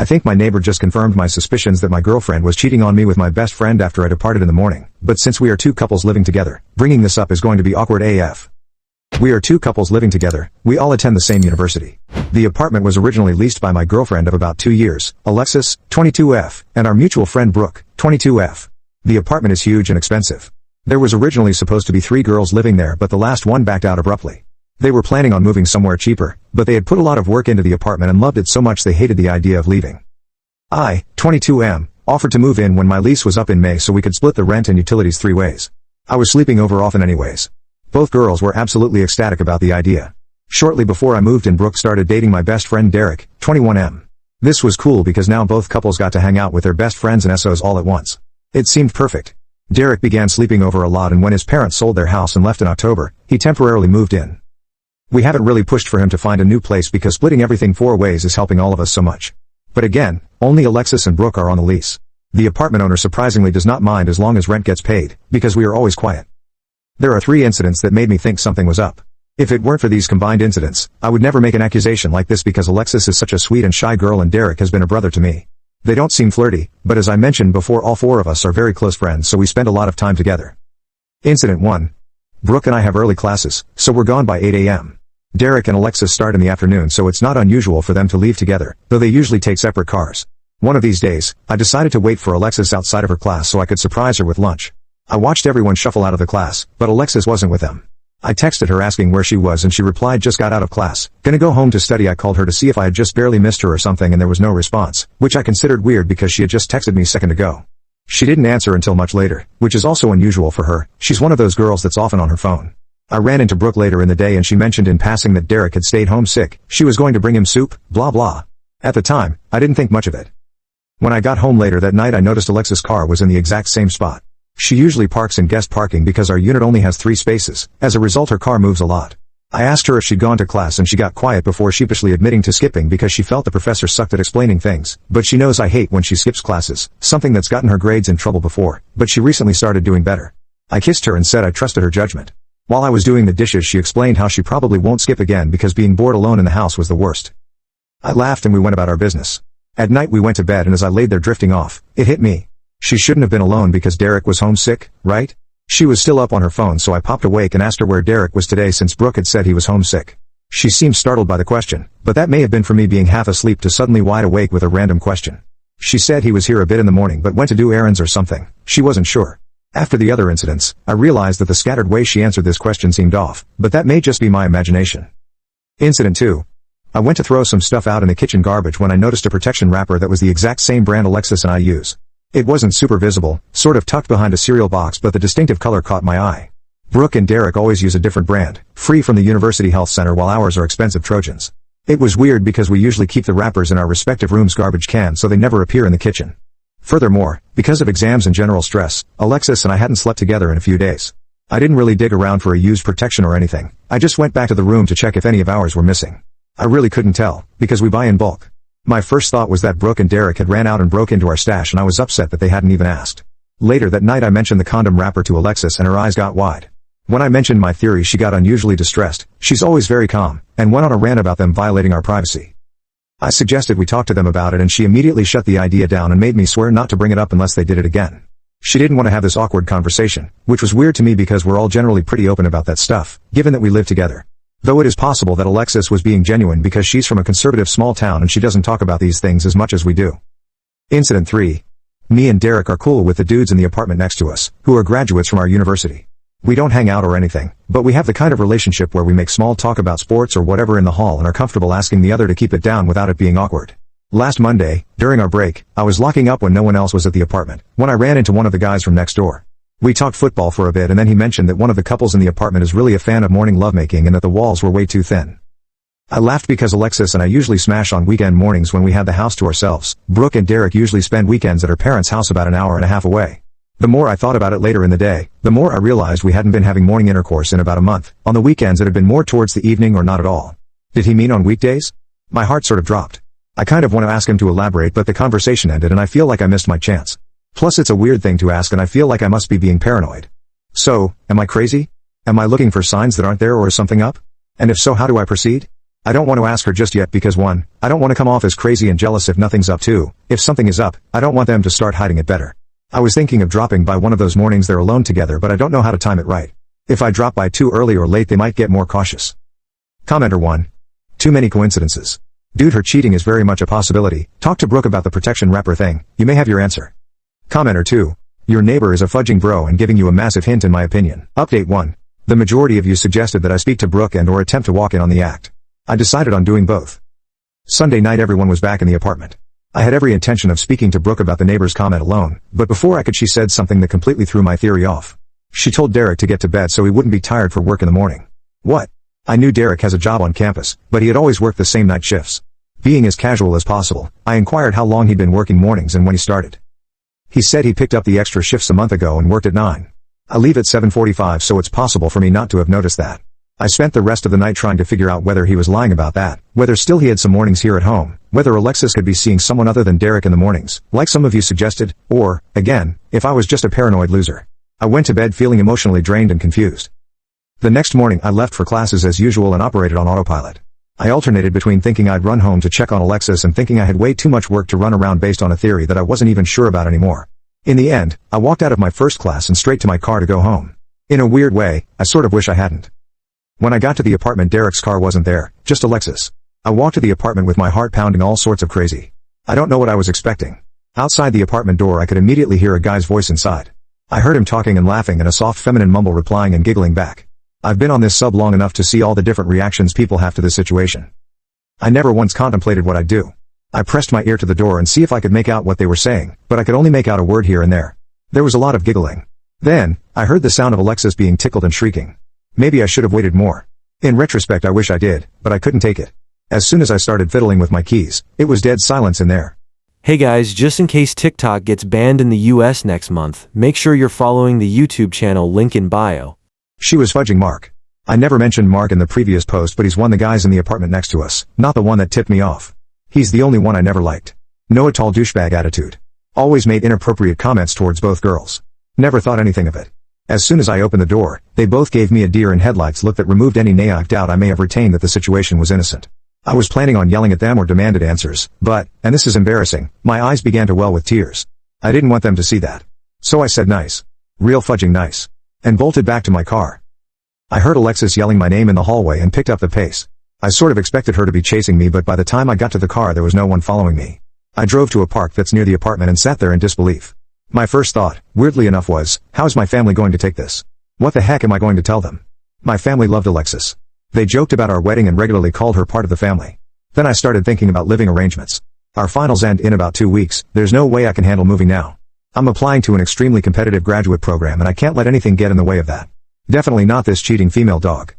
I think my neighbor just confirmed my suspicions that my girlfriend was cheating on me with my best friend after I departed in the morning, but since we are two couples living together, bringing this up is going to be awkward AF. We are two couples living together, we all attend the same university. The apartment was originally leased by my girlfriend of about 2 years, Alexis, 22F, and our mutual friend Brooke, 22F. The apartment is huge and expensive. There was originally supposed to be 3 girls living there, but the last one backed out abruptly. They were planning on moving somewhere cheaper, but they had put a lot of work into the apartment and loved it so much they hated the idea of leaving. I, 22M, offered to move in when my lease was up in May so we could split the rent and utilities 3 ways. I was sleeping over often anyways. Both girls were absolutely ecstatic about the idea. Shortly before I moved in, Brooke started dating my best friend Derek, 21M. This was cool because now both couples got to hang out with their best friends and SOs all at once. It seemed perfect. Derek began sleeping over a lot, and when his parents sold their house and left in October, he temporarily moved in. We haven't really pushed for him to find a new place because splitting everything 4 ways is helping all of us so much. But again, only Alexis and Brooke are on the lease. The apartment owner surprisingly does not mind as long as rent gets paid, because we are always quiet. There are 3 incidents that made me think something was up. If it weren't for these combined incidents, I would never make an accusation like this because Alexis is such a sweet and shy girl and Derek has been a brother to me. They don't seem flirty, but as I mentioned before, all 4 of us are very close friends, so we spend a lot of time together. Incident 1. Brooke and I have early classes, so we're gone by 8 a.m. Derek and Alexis start in the afternoon, so it's not unusual for them to leave together, though they usually take separate cars. One of these days, I decided to wait for Alexis outside of her class so I could surprise her with lunch. I watched everyone shuffle out of the class, but Alexis wasn't with them. I texted her asking where she was and she replied, "Just got out of class, gonna go home to study." I called her to see if I had just barely missed her or something, and there was no response, which I considered weird because she had just texted me a second ago. She didn't answer until much later, which is also unusual for her. She's one of those girls that's often on her phone. I ran into Brooke later in the day and she mentioned in passing that Derek had stayed home sick, she was going to bring him soup, blah blah. At the time, I didn't think much of it. When I got home later that night, I noticed Alexis' car was in the exact same spot. She usually parks in guest parking because our unit only has 3 spaces. As a result, her car moves a lot. I asked her if she'd gone to class and she got quiet before sheepishly admitting to skipping because she felt the professor sucked at explaining things, but she knows I hate when she skips classes, something that's gotten her grades in trouble before, but she recently started doing better. I kissed her and said I trusted her judgment. While I was doing the dishes, she explained how she probably won't skip again because being bored alone in the house was the worst. I laughed and we went about our business. At night we went to bed, and as I laid there drifting off, it hit me. She shouldn't have been alone because Derek was homesick, right? She was still up on her phone, so I popped awake and asked her where Derek was today since Brooke had said he was homesick. She seemed startled by the question, but that may have been for me being half asleep to suddenly wide awake with a random question. She said he was here a bit in the morning but went to do errands or something. She wasn't sure. After the other incidents, I realized that the scattered way she answered this question seemed off, but that may just be my imagination. Incident 2. I went to throw some stuff out in the kitchen garbage when I noticed a protection wrapper that was the exact same brand Alexis and I use. It wasn't super visible, sort of tucked behind a cereal box, but the distinctive color caught my eye. Brooke and Derek always use a different brand, free from the University Health Center, while ours are expensive Trojans. It was weird because we usually keep the wrappers in our respective rooms' garbage can so they never appear in the kitchen. Furthermore, because of exams and general stress, Alexis and I hadn't slept together in a few days. I didn't really dig around for a used protection or anything. I just went back to the room to check if any of ours were missing. I really couldn't tell, because we buy in bulk. My first thought was that Brooke and Derek had ran out and broke into our stash, and I was upset that they hadn't even asked. Later that night I mentioned the condom wrapper to Alexis and her eyes got wide. When I mentioned my theory, she got unusually distressed. She's always very calm, and went on a rant about them violating our privacy. I suggested we talk to them about it and she immediately shut the idea down and made me swear not to bring it up unless they did it again. She didn't want to have this awkward conversation, which was weird to me because we're all generally pretty open about that stuff, given that we live together. Though it is possible that Alexis was being genuine because she's from a conservative small town and she doesn't talk about these things as much as we do. Incident 3. Me and Derek are cool with the dudes in the apartment next to us, who are graduates from our university. We don't hang out or anything, but we have the kind of relationship where we make small talk about sports or whatever in the hall and are comfortable asking the other to keep it down without it being awkward. Last Monday, during our break, I was locking up when no one else was at the apartment, when I ran into one of the guys from next door. We talked football for a bit and then he mentioned that one of the couples in the apartment is really a fan of morning lovemaking and that the walls were way too thin. I laughed because Alexis and I usually smash on weekend mornings when we have the house to ourselves. Brooke and Derek usually spend weekends at her parents' house about an hour and a half away. The more I thought about it later in the day, the more I realized we hadn't been having morning intercourse in about a month. On the weekends it had been more towards the evening or not at all. Did he mean on weekdays? My heart sort of dropped. I kind of want to ask him to elaborate, but the conversation ended and I feel like I missed my chance. Plus it's a weird thing to ask and I feel like I must be being paranoid. So, am I crazy? Am I looking for signs that aren't there, or is something up? And if so, how do I proceed? I don't want to ask her just yet because 1, I don't want to come off as crazy and jealous if nothing's up. 2, if something is up, I don't want them to start hiding it better. I was thinking of dropping by one of those mornings they're alone together, but I don't know how to time it right. If I drop by too early or late they might get more cautious. Commenter 1. Too many coincidences. Dude, her cheating is very much a possibility. Talk to Brooke about the protection wrapper thing. You may have your answer. Commenter 2. Your neighbor is a fudging bro and giving you a massive hint in my opinion. Update 1. The majority of you suggested that I speak to Brooke and or attempt to walk in on the act. I decided on doing both. Sunday night everyone was back in the apartment. I had every intention of speaking to Brooke about the neighbor's comment alone, but before I could she said something that completely threw my theory off. She told Derek to get to bed so he wouldn't be tired for work in the morning. What? I knew Derek has a job on campus, but he had always worked the same night shifts. Being as casual as possible, I inquired how long he'd been working mornings and when he started. He said he picked up the extra shifts a month ago and worked at 9. I leave at 7:45, so it's possible for me not to have noticed that. I spent the rest of the night trying to figure out whether he was lying about that, whether still he had some mornings here at home, whether Alexis could be seeing someone other than Derek in the mornings, like some of you suggested, or, again, if I was just a paranoid loser. I went to bed feeling emotionally drained and confused. The next morning I left for classes as usual and operated on autopilot. I alternated between thinking I'd run home to check on Alexis and thinking I had way too much work to run around based on a theory that I wasn't even sure about anymore. In the end, I walked out of my first class and straight to my car to go home. In a weird way, I sort of wish I hadn't. When I got to the apartment, Derek's car wasn't there, just Alexis. I walked to the apartment with my heart pounding all sorts of crazy. I don't know what I was expecting. Outside the apartment door I could immediately hear a guy's voice inside. I heard him talking and laughing and a soft feminine mumble replying and giggling back. I've been on this sub long enough to see all the different reactions people have to this situation. I never once contemplated what I'd do. I pressed my ear to the door and see if I could make out what they were saying, but I could only make out a word here and there. There was a lot of giggling. Then, I heard the sound of Alexis being tickled and shrieking. Maybe I should have waited more. In retrospect I wish I did, but I couldn't take it. As soon as I started fiddling with my keys, it was dead silence in there. Hey guys, just in case TikTok gets banned in the US next month, make sure you're following the YouTube channel link in bio. She was fudging Mark. I never mentioned Mark in the previous post, but he's one of the guys in the apartment next to us, not the one that tipped me off. He's the only one I never liked. No a tall douchebag attitude. Always made inappropriate comments towards both girls. Never thought anything of it. As soon as I opened the door, they both gave me a deer in headlights look that removed any naive doubt I may have retained that the situation was innocent. I was planning on yelling at them or demanded answers, but, and this is embarrassing, my eyes began to well with tears. I didn't want them to see that. So I said nice. Real fudging nice. And bolted back to my car. I heard Alexis yelling my name in the hallway and picked up the pace. I sort of expected her to be chasing me, but by the time I got to the car there was no one following me. I drove to a park that's near the apartment and sat there in disbelief. My first thought, weirdly enough, was, how is my family going to take this? What the heck am I going to tell them? My family loved Alexis. They joked about our wedding and regularly called her part of the family. Then I started thinking about living arrangements. Our finals end in about 2 weeks, there's no way I can handle moving now. I'm applying to an extremely competitive graduate program and I can't let anything get in the way of that. Definitely not this cheating female dog.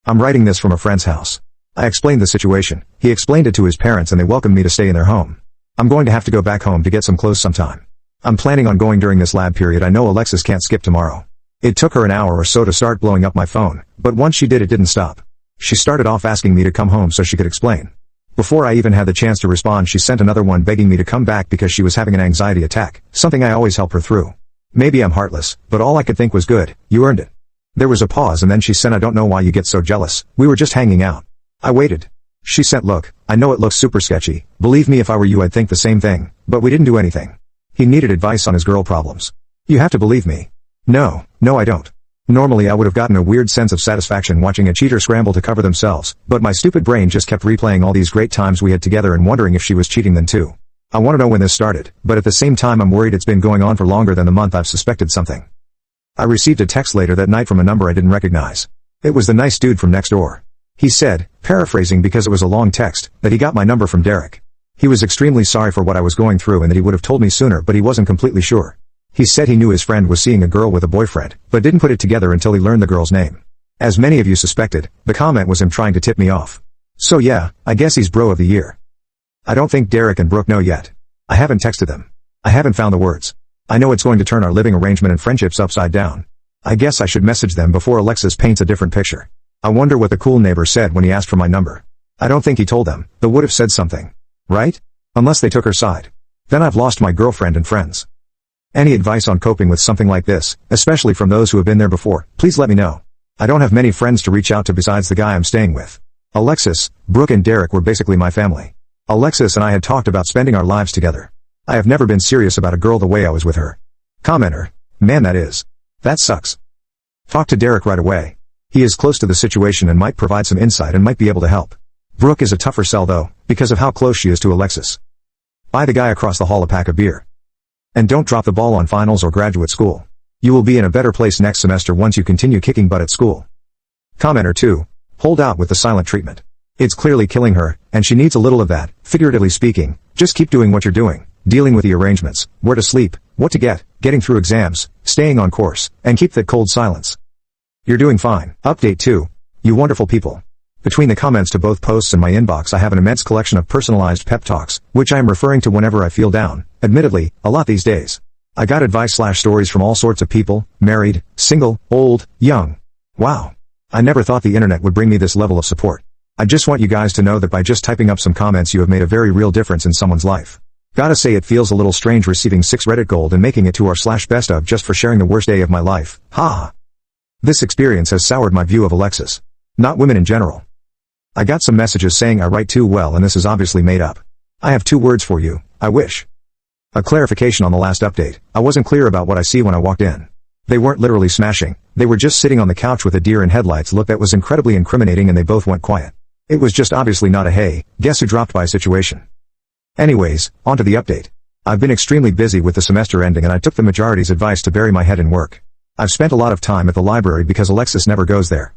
I'm writing this from a friend's house. I explained the situation, he explained it to his parents and they welcomed me to stay in their home. I'm going to have to go back home to get some clothes sometime. I'm planning on going during this lab period. I know Alexis can't skip tomorrow. It took her an hour or so to start blowing up my phone, but once she did it didn't stop. She started off asking me to come home so she could explain. Before I even had the chance to respond she sent another one begging me to come back because she was having an anxiety attack, something I always help her through. Maybe I'm heartless, but all I could think was good, you earned it. There was a pause and then she sent I don't know why you get so jealous, we were just hanging out. I waited. She sent look, I know it looks super sketchy, believe me if I were you I'd think the same thing, but we didn't do anything. He needed advice on his girl problems. You have to believe me. No I don't. Normally I would have gotten a weird sense of satisfaction watching a cheater scramble to cover themselves, but my stupid brain just kept replaying all these great times we had together and wondering if she was cheating then too. I want to know when this started, but at the same time I'm worried it's been going on for longer than the month I've suspected something. I received a text later that night from a number I didn't recognize. It was the nice dude from next door. He said, paraphrasing because it was a long text, that he got my number from Derek. He was extremely sorry for what I was going through and that he would have told me sooner, but he wasn't completely sure. He said he knew his friend was seeing a girl with a boyfriend, but didn't put it together until he learned the girl's name. As many of you suspected, the comment was him trying to tip me off. So yeah, I guess he's bro of the year. I don't think Derek and Brooke know yet. I haven't texted them. I haven't found the words. I know it's going to turn our living arrangement and friendships upside down. I guess I should message them before Alexis paints a different picture. I wonder what the cool neighbor said when he asked for my number. I don't think he told them, but would have said something. Right? Unless they took her side. Then I've lost my girlfriend and friends. Any advice on coping with something like this, especially from those who have been there before, please let me know. I don't have many friends to reach out to besides the guy I'm staying with. Alexis, Brooke and Derek were basically my family. Alexis and I had talked about spending our lives together. I have never been serious about a girl the way I was with her. Commenter. Man, that is. That sucks. Talk to Derek right away. He is close to the situation and might provide some insight and might be able to help. Brooke is a tougher sell though, because of how close she is to Alexis. Buy the guy across the hall a pack of beer. And don't drop the ball on finals or graduate school. You will be in a better place next semester once you continue kicking butt at school. Commenter 2. Hold out with the silent treatment. It's clearly killing her, and she needs a little of that, figuratively speaking. Just keep doing what you're doing, dealing with the arrangements, where to sleep, what to get, getting through exams, staying on course, and keep that cold silence. You're doing fine. Update 2. You wonderful people. Between the comments to both posts and my inbox I have an immense collection of personalized pep talks, which I am referring to whenever I feel down, admittedly, a lot these days. I got advice/stories from all sorts of people, married, single, old, young. Wow. I never thought the internet would bring me this level of support. I just want you guys to know that by just typing up some comments you have made a very real difference in someone's life. Gotta say it feels a little strange receiving 6 Reddit gold and making it to r/best of just for sharing the worst day of my life. Ha. This experience has soured my view of Alexis. Not women in general. I got some messages saying I write too well and this is obviously made up. I have 2 words for you, I wish. A clarification on the last update. I wasn't clear about what I see when I walked in. They weren't literally smashing, they were just sitting on the couch with a deer in headlights look that was incredibly incriminating and they both went quiet. It was just obviously not a hey, guess who dropped by situation. Anyways, on to the update. I've been extremely busy with the semester ending and I took the majority's advice to bury my head in work. I've spent a lot of time at the library because Alexis never goes there.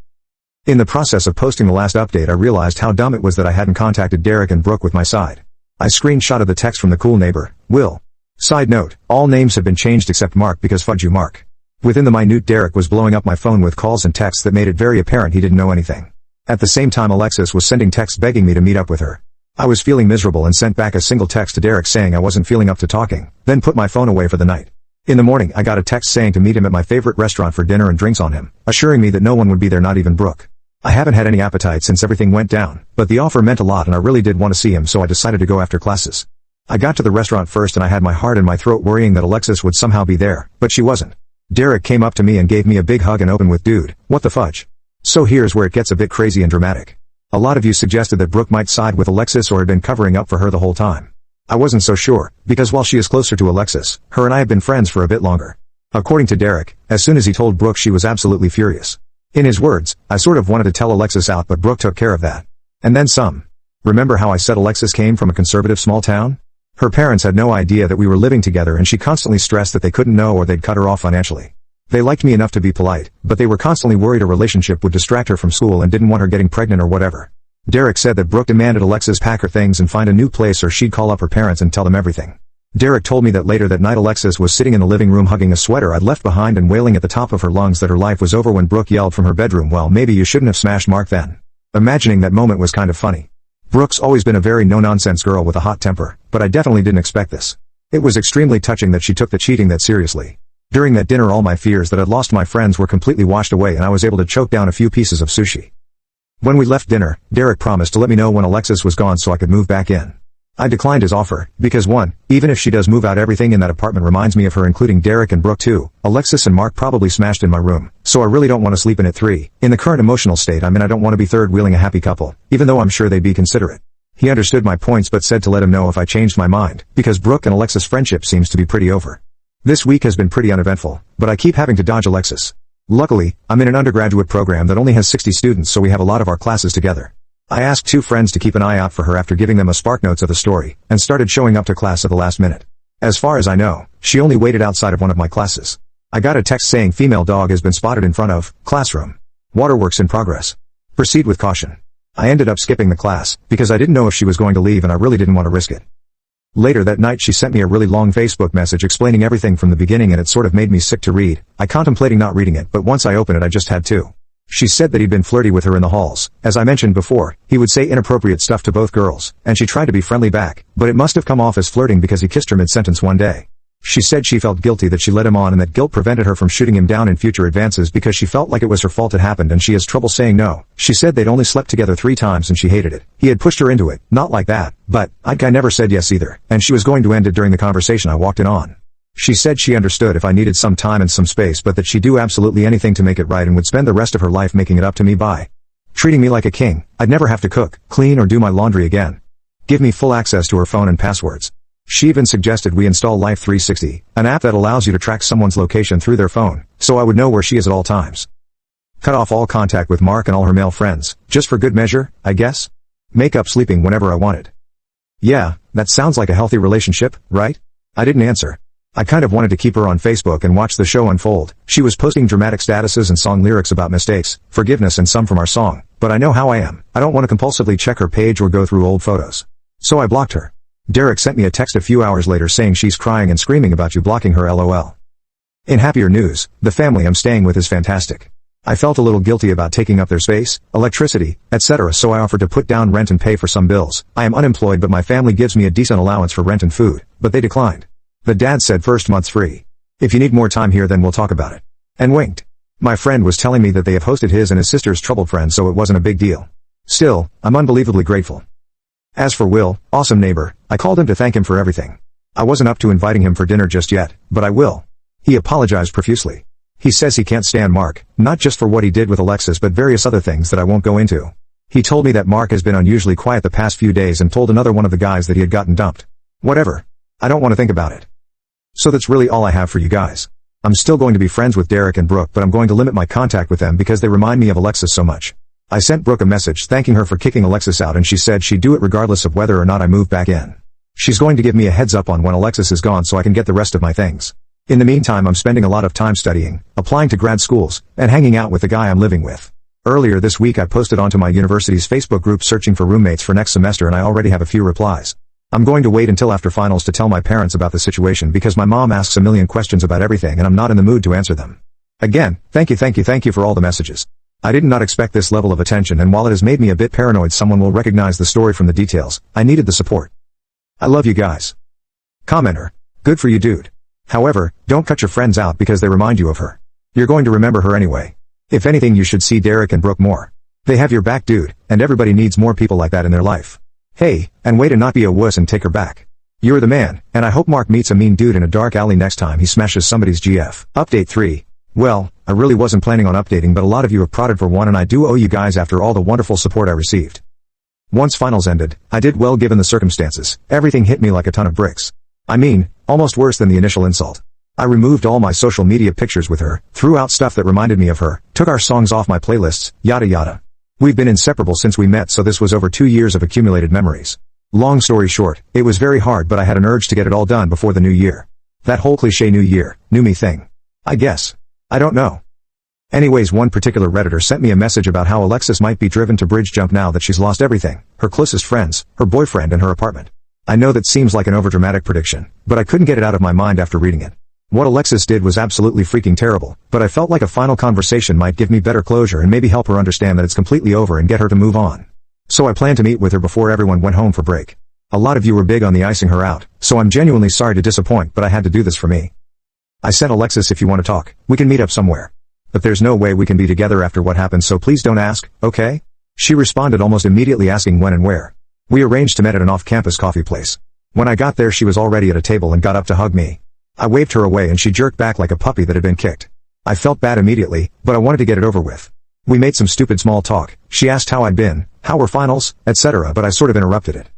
In the process of posting the last update I realized how dumb it was that I hadn't contacted Derek and Brooke with my side. I screenshotted the text from the cool neighbor, Will. Side note, all names have been changed except Mark because fudge you Mark. Within the minute Derek was blowing up my phone with calls and texts that made it very apparent he didn't know anything. At the same time Alexis was sending texts begging me to meet up with her. I was feeling miserable and sent back a single text to Derek saying I wasn't feeling up to talking, then put my phone away for the night. In the morning I got a text saying to meet him at my favorite restaurant for dinner and drinks on him, assuring me that no one would be there, not even Brooke. I haven't had any appetite since everything went down, but the offer meant a lot and I really did want to see him, so I decided to go after classes. I got to the restaurant first and I had my heart in my throat worrying that Alexis would somehow be there, but she wasn't. Derek came up to me and gave me a big hug and opened with, dude, what the fudge? So here's where it gets a bit crazy and dramatic. A lot of you suggested that Brooke might side with Alexis or had been covering up for her the whole time. I wasn't so sure, because while she is closer to Alexis, her and I have been friends for a bit longer. According to Derek, as soon as he told Brooke she was absolutely furious. In his words, I sort of wanted to tell Alexis out but Brooke took care of that. And then some. Remember how I said Alexis came from a conservative small town? Her parents had no idea that we were living together and she constantly stressed that they couldn't know or they'd cut her off financially. They liked me enough to be polite, but they were constantly worried a relationship would distract her from school and didn't want her getting pregnant or whatever. Derek said that Brooke demanded Alexis pack her things and find a new place or she'd call up her parents and tell them everything. Derek told me that later that night Alexis was sitting in the living room hugging a sweater I'd left behind and wailing at the top of her lungs that her life was over when Brooke yelled from her bedroom, well, maybe you shouldn't have smashed Mark then. Imagining that moment was kind of funny. Brooke's always been a very no-nonsense girl with a hot temper, but I definitely didn't expect this. It was extremely touching that she took the cheating that seriously. During that dinner all my fears that I'd lost my friends were completely washed away and I was able to choke down a few pieces of sushi. When we left dinner, Derek promised to let me know when Alexis was gone so I could move back in. I declined his offer, because 1, even if she does move out, everything in that apartment reminds me of her, including Derek and Brooke. 2, Alexis and Mark probably smashed in my room, so I really don't want to sleep in it. 3, in the current emotional state I'm in I don't want to be third wheeling a happy couple, even though I'm sure they'd be considerate. He understood my points but said to let him know if I changed my mind, because Brooke and Alexis' friendship seems to be pretty over. This week has been pretty uneventful, but I keep having to dodge Alexis. Luckily, I'm in an undergraduate program that only has 60 students, so we have a lot of our classes together. I asked 2 friends to keep an eye out for her after giving them a spark notes of the story, and started showing up to class at the last minute. As far as I know, she only waited outside of one of my classes. I got a text saying female dog has been spotted in front of classroom. Waterworks in progress. Proceed with caution. I ended up skipping the class, because I didn't know if she was going to leave and I really didn't want to risk it. Later that night she sent me a really long Facebook message explaining everything from the beginning and it sort of made me sick to read. I contemplating not reading it, but once I opened it I just had to. She said that he'd been flirty with her in the halls. As I mentioned before, he would say inappropriate stuff to both girls, and she tried to be friendly back, but it must have come off as flirting because he kissed her mid-sentence one day. She said she felt guilty that she led him on and that guilt prevented her from shooting him down in future advances because she felt like it was her fault it happened and she has trouble saying no. She said they'd only slept together 3 times and she hated it. He had pushed her into it, not like that, but I never said yes either, and she was going to end it during the conversation I walked in on. She said she understood if I needed some time and some space but that she'd do absolutely anything to make it right and would spend the rest of her life making it up to me. Bye. Treating me like a king. I'd never have to cook, clean or do my laundry again. Give me full access to her phone and passwords. She even suggested we install Life 360, an app that allows you to track someone's location through their phone, so I would know where she is at all times. Cut off all contact with Mark and all her male friends, just for good measure, I guess? Make up sleeping whenever I wanted. Yeah, that sounds like a healthy relationship, right? I didn't answer. I kind of wanted to keep her on Facebook and watch the show unfold. She was posting dramatic statuses and song lyrics about mistakes, forgiveness and some from our song, but I know how I am. I don't want to compulsively check her page or go through old photos. So I blocked her. Derek sent me a text a few hours later saying she's crying and screaming about you blocking her LOL. In happier news, the family I'm staying with is fantastic. I felt a little guilty about taking up their space, electricity, etc., so I offered to put down rent and pay for some bills. I am unemployed but my family gives me a decent allowance for rent and food, but they declined. The dad said first month's free. If you need more time here then we'll talk about it. And winked. My friend was telling me that they have hosted his and his sister's troubled friends so it wasn't a big deal. Still, I'm unbelievably grateful. As for Will, awesome neighbor, I called him to thank him for everything. I wasn't up to inviting him for dinner just yet, but I will. He apologized profusely. He says he can't stand Mark, not just for what he did with Alexis but various other things that I won't go into. He told me that Mark has been unusually quiet the past few days and told another one of the guys that he had gotten dumped. Whatever. I don't want to think about it. So that's really all I have for you guys. I'm still going to be friends with Derek and Brooke but I'm going to limit my contact with them because they remind me of Alexis so much. I sent Brooke a message thanking her for kicking Alexis out and she said she'd do it regardless of whether or not I move back in. She's going to give me a heads up on when Alexis is gone so I can get the rest of my things. In the meantime I'm spending a lot of time studying, applying to grad schools, and hanging out with the guy I'm living with. Earlier this week I posted onto my university's Facebook group searching for roommates for next semester and I already have a few replies. I'm going to wait until after finals to tell my parents about the situation because my mom asks a million questions about everything and I'm not in the mood to answer them. Again, thank you for all the messages. I did not expect this level of attention and while it has made me a bit paranoid someone will recognize the story from the details, I needed the support. I love you guys. Commenter. Good for you dude. However, don't cut your friends out because they remind you of her. You're going to remember her anyway. If anything you should see Derek and Brooke more. They have your back dude, and everybody needs more people like that in their life. Hey, and way to not be a wuss and take her back. You're the man, and I hope Mark meets a mean dude in a dark alley next time he smashes somebody's GF. Update 3. Well, I really wasn't planning on updating but a lot of you have prodded for one and I do owe you guys after all the wonderful support I received. Once finals ended, I did well given the circumstances. Everything hit me like a ton of bricks. I mean, almost worse than the initial insult. I removed all my social media pictures with her, threw out stuff that reminded me of her, took our songs off my playlists, yada yada. We've been inseparable since we met so this was over 2 years of accumulated memories. Long story short, it was very hard but I had an urge to get it all done before the new year. That whole cliche new year, new me thing. I guess. I don't know. Anyways, one particular Redditor sent me a message about how Alexis might be driven to bridge jump now that she's lost everything, her closest friends, her boyfriend and her apartment. I know that seems like an overdramatic prediction, but I couldn't get it out of my mind after reading it. What Alexis did was absolutely freaking terrible, but I felt like a final conversation might give me better closure and maybe help her understand that it's completely over and get her to move on. So I planned to meet with her before everyone went home for break. A lot of you were big on the icing her out, so I'm genuinely sorry to disappoint but I had to do this for me. I sent Alexis if you want to talk, we can meet up somewhere. But there's no way we can be together after what happened so please don't ask, okay? She responded almost immediately asking when and where. We arranged to meet at an off-campus coffee place. When I got there she was already at a table and got up to hug me. I waved her away and she jerked back like a puppy that had been kicked. I felt bad immediately, but I wanted to get it over with. We made some stupid small talk, she asked how I'd been, how were finals, etc. but I sort of interrupted it.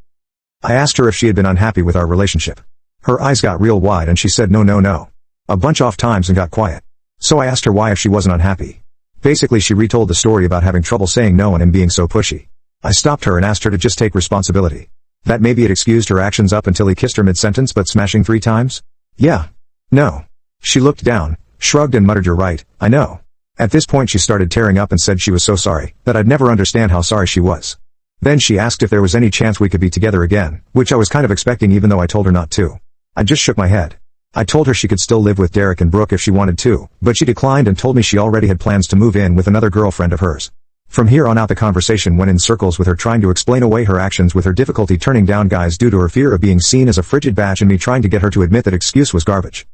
I asked her if she had been unhappy with our relationship. Her eyes got real wide and she said no. A bunch off times and got quiet. So I asked her why if she wasn't unhappy. Basically she retold the story about having trouble saying no and him being so pushy. I stopped her and asked her to just take responsibility. That maybe it excused her actions up until he kissed her mid-sentence but smashing 3 times? Yeah. No. She looked down, shrugged and muttered you're right, I know. At this point she started tearing up and said she was so sorry, that I'd never understand how sorry she was. Then she asked if there was any chance we could be together again, which I was kind of expecting even though I told her not to. I just shook my head. I told her she could still live with Derek and Brooke if she wanted to, but she declined and told me she already had plans to move in with another girlfriend of hers. From here on out the conversation went in circles with her trying to explain away her actions with her difficulty turning down guys due to her fear of being seen as a frigid batch and me trying to get her to admit that excuse was garbage.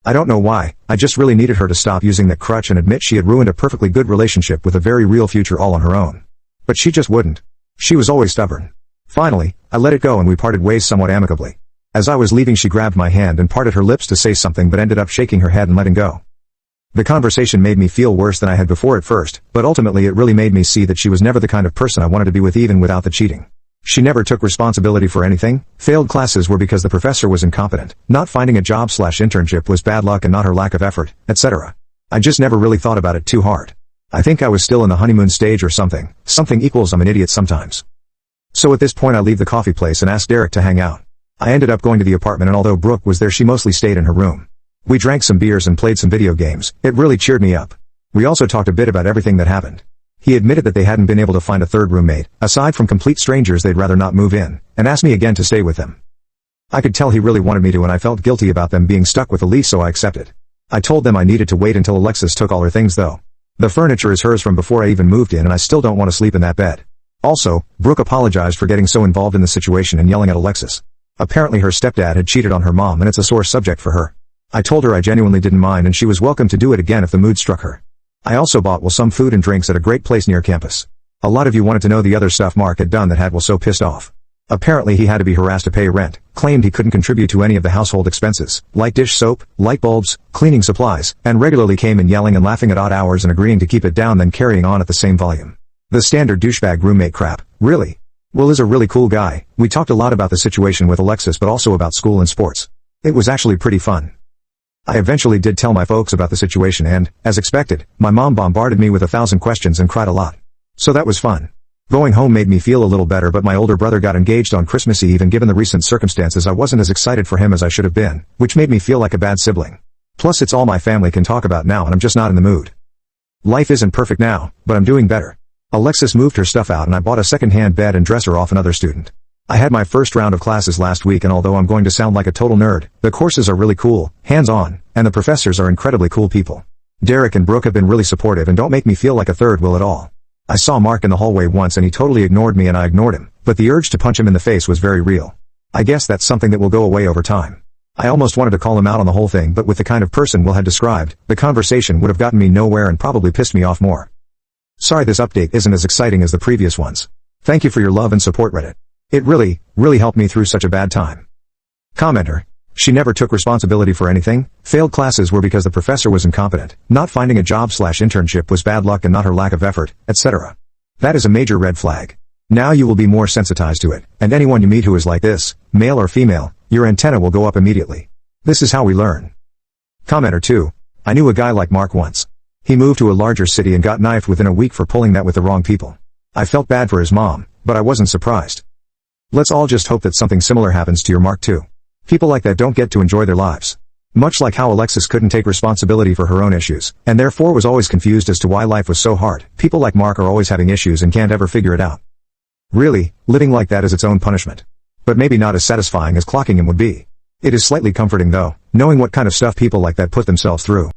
I don't know why, I just really needed her to stop using that crutch and admit she had ruined a perfectly good relationship with a very real future all on her own. But she just wouldn't. She was always stubborn. Finally, I let it go and we parted ways somewhat amicably. As I was leaving she grabbed my hand and parted her lips to say something but ended up shaking her head and letting go. The conversation made me feel worse than I had before at first, but ultimately it really made me see that she was never the kind of person I wanted to be with even without the cheating. She never took responsibility for anything. Failed classes were because the professor was incompetent. Not finding a job/internship was bad luck and not her lack of effort, etc. I just never really thought about it too hard. I think I was still in the honeymoon stage or something. Something equals I'm an idiot sometimes. So at this point I leave the coffee place and ask Derek to hang out. I ended up going to the apartment, and although Brooke was there, she mostly stayed in her room. We drank some beers and played some video games. It really cheered me up. We also talked a bit about everything that happened. He admitted that they hadn't been able to find a third roommate. Aside from complete strangers, they'd rather not move in, and asked me again to stay with them. I could tell he really wanted me to, and I felt guilty about them being stuck with the lease, so I accepted. I told them I needed to wait until Alexis took all her things though. The furniture is hers from before I even moved in, and I still don't want to sleep in that bed. Also, Brooke apologized for getting so involved in the situation and yelling at Alexis. Apparently her stepdad had cheated on her mom, and it's a sore subject for her. I told her I genuinely didn't mind and she was welcome to do it again if the mood struck her. I also bought some food and drinks at a great place near campus. A lot of you wanted to know the other stuff Mark had done that had so pissed off. Apparently he had to be harassed to pay rent, claimed he couldn't contribute to any of the household expenses, like dish soap, light bulbs, cleaning supplies, and regularly came in yelling and laughing at odd hours and agreeing to keep it down, then carrying on at the same volume. The standard douchebag roommate crap. Really? Will is a really cool guy. We talked a lot about the situation with Alexis, but also about school and sports. It was actually pretty fun. I eventually did tell my folks about the situation and, as expected, my mom bombarded me with 1,000 questions and cried a lot. So that was fun. Going home made me feel a little better, but my older brother got engaged on Christmas Eve, and given the recent circumstances I wasn't as excited for him as I should have been, which made me feel like a bad sibling. Plus it's all my family can talk about now and I'm just not in the mood. Life isn't perfect now, but I'm doing better. Alexis moved her stuff out and I bought a second-hand bed and dresser off another student. I had my first round of classes last week, and although I'm going to sound like a total nerd, the courses are really cool, hands-on, and the professors are incredibly cool people. Derek and Brooke have been really supportive and don't make me feel like a third wheel at all. I saw Mark in the hallway once and he totally ignored me and I ignored him, but the urge to punch him in the face was very real. I guess that's something that will go away over time. I almost wanted to call him out on the whole thing, but with the kind of person Will had described, the conversation would have gotten me nowhere and probably pissed me off more. Sorry this update isn't as exciting as the previous ones. Thank you for your love and support, Reddit. It really helped me through such a bad time. Commenter. She never took responsibility for anything. Failed classes were because the professor was incompetent. Not finding a job/internship was bad luck and not her lack of effort, etc. That is a major red flag. Now you will be more sensitized to it, and anyone you meet who is like this, male or female, your antenna will go up immediately. This is how we learn. Commenter 2. I knew a guy like Mark once. He moved to a larger city and got knifed within a week for pulling that with the wrong people. I felt bad for his mom, but I wasn't surprised. Let's all just hope that something similar happens to your Mark too. People like that don't get to enjoy their lives. Much like how Alexis couldn't take responsibility for her own issues, and therefore was always confused as to why life was so hard, people like Mark are always having issues and can't ever figure it out. Really, living like that is its own punishment. But maybe not as satisfying as clocking him would be. It is slightly comforting though, knowing what kind of stuff people like that put themselves through.